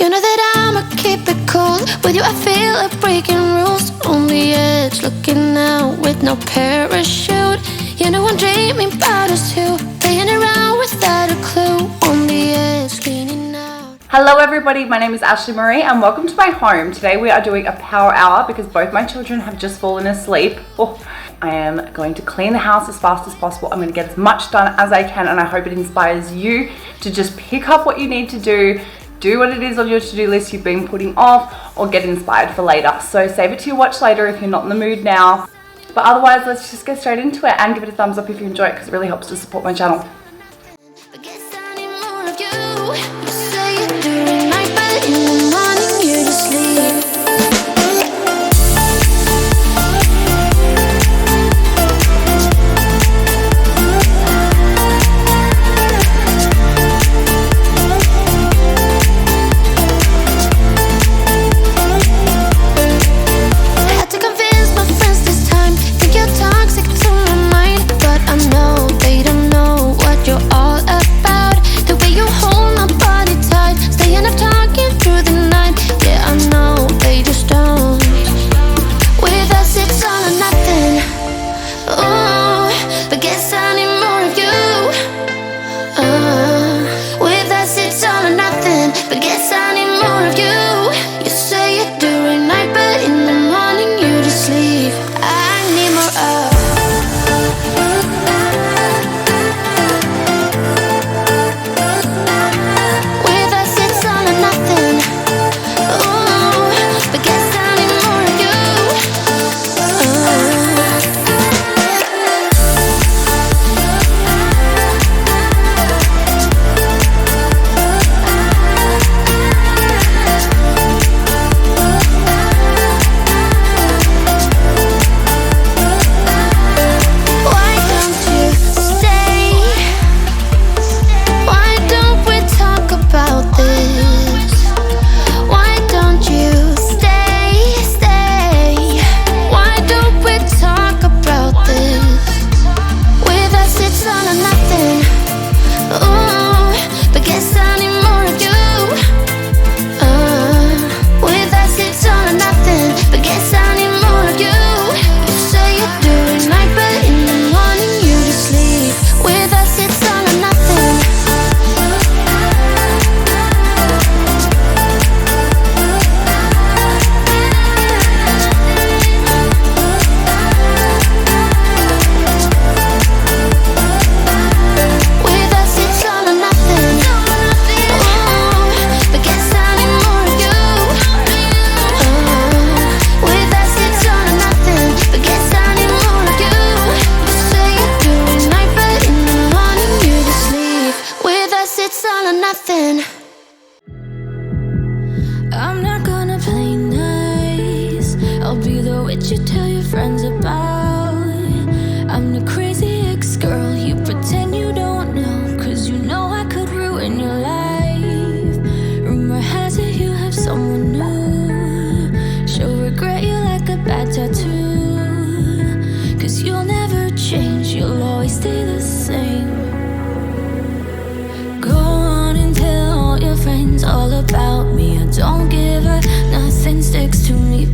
You know that I'ma keep it cool. With you I feel like breaking rules. On the edge, looking out with no parachute. You know I'm dreaming about us two, playing around without a clue. On the edge, leaning out. Hello everybody, my name is Ashley Marie and welcome to my home. Today we are doing a power hour because both my children have just fallen asleep. I am going to clean the house as fast as possible. I'm going to get as much done as I can, and I hope it inspires you to just pick up what you need to do what it is on your to-do list you've been putting off, or get inspired for later. So save it to your watch later if you're not in the mood now. But otherwise, let's just get straight into it and give it a thumbs up if you enjoy it, because it really helps to support my channel. I'm not gonna play nice. I'll be the witch you tell your friends about. I'm the crazy ex-girl you pretend you don't know, 'cause you know I could ruin your life. Rumor has it you have someone new. She'll regret you like a bad tattoo, 'cause you'll never change, you'll always stay the same. Go on and tell all your friends all about me. I don't give her, nothing sticks to me.